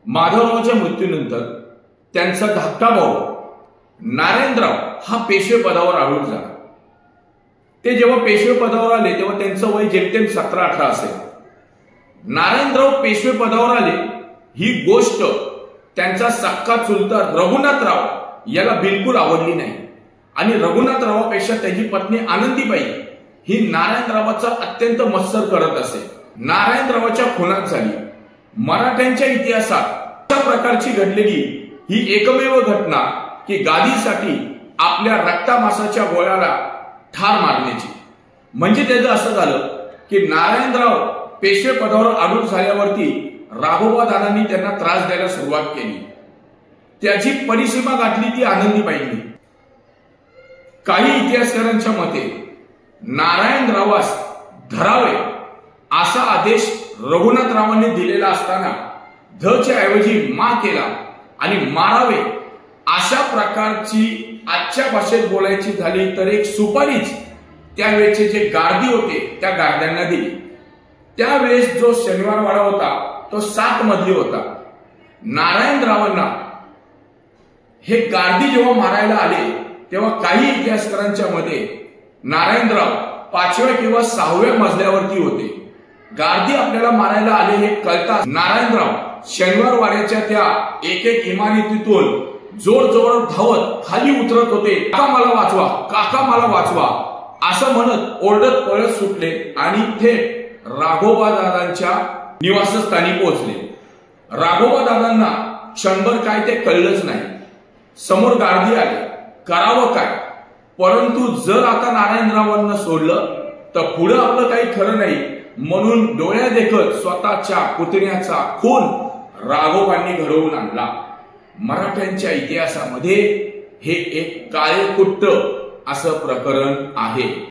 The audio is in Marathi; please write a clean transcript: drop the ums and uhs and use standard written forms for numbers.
माधवरावांच्या मृत्यूनंतर त्यांचा धाकटा भाऊ नारायणराव हा पेशवे पदावर आरूढ झाला। ते जेव्हा पेशवे पदावर आले तेव्हा त्यांचं वय जेमतेम 17-18 असेल। नारायणराव पेशवे पदावर आले ही गोष्ट त्यांचा सक्का चुलता रघुनाथराव याला बिलकुल आवडली नाही आणि रघुनाथरावापेक्षा त्याची पत्नी आनंदीबाई ही नारायणरावाचा अत्यंत मत्सर करत असे। नारायणरावाच्या खुनात झाली। मराठ्यांच्या इतिहासात अशा प्रकारची घडलेली ही एकमेव घटना की गादीसाठी आपल्या रक्तामासाच्या गोळ्याला ठार मारण्याची। म्हणजे त्याचं असं झालं की नारायणराव पेशवे पदावर आरूढ झाल्यावरती राघोबा दादांनी त्यांना त्रास द्यायला सुरुवात केली। त्याची परिसीमा गाठली ती आनंदीबाईंनी। काही इतिहासकारांच्या मते नारायणरावास धरावे असा आदेश रघुनाथरावांनी दिलेला असताना धच्या ऐवजी मा केला आणि मारावे अशा प्रकारची आजच्या भाषेत बोलायची झाली तर एक सुपारीच त्यावेळेचे जे गार्दी होते त्या गार्द्यांना दिली। त्यावेळेस जो शनिवारवाडा होता तो 7 मजली होता। नारायणरावांना हे गार्दी जेव्हा मारायला आले तेव्हा काही इतिहासकारांच्या मध्ये नारायणराव 5व्या किंवा 6व्या मजल्यावरती होते। गार्दी आपल्याला मारायला आले हे कळता नारायणराव शनिवारवाड्याच्या त्या एक इमारतीतून जोर जोर धावत खाली उतरत होते। काका मला वाचवा, काका मला वाचवा असं म्हणत ओरडत पळत सुटले आणि थेट राघोबा दादांच्या निवासस्थानी पोहोचले। राघोबा दादांना क्षणभर काय ते कळलंच नाही। समोर गार्दी आले, करावं काय? परंतु जर आता नारायणरावांना सोडलं तर पुढे आपलं काही खरं नाही म्हणून डोळ्या देखत स्वतःच्या पुतण्याचा खून राघोबांनी घडवून आणला। मराठ्यांच्या इतिहासामध्ये हे एक काळेकुट्ट असं प्रकरण आहे।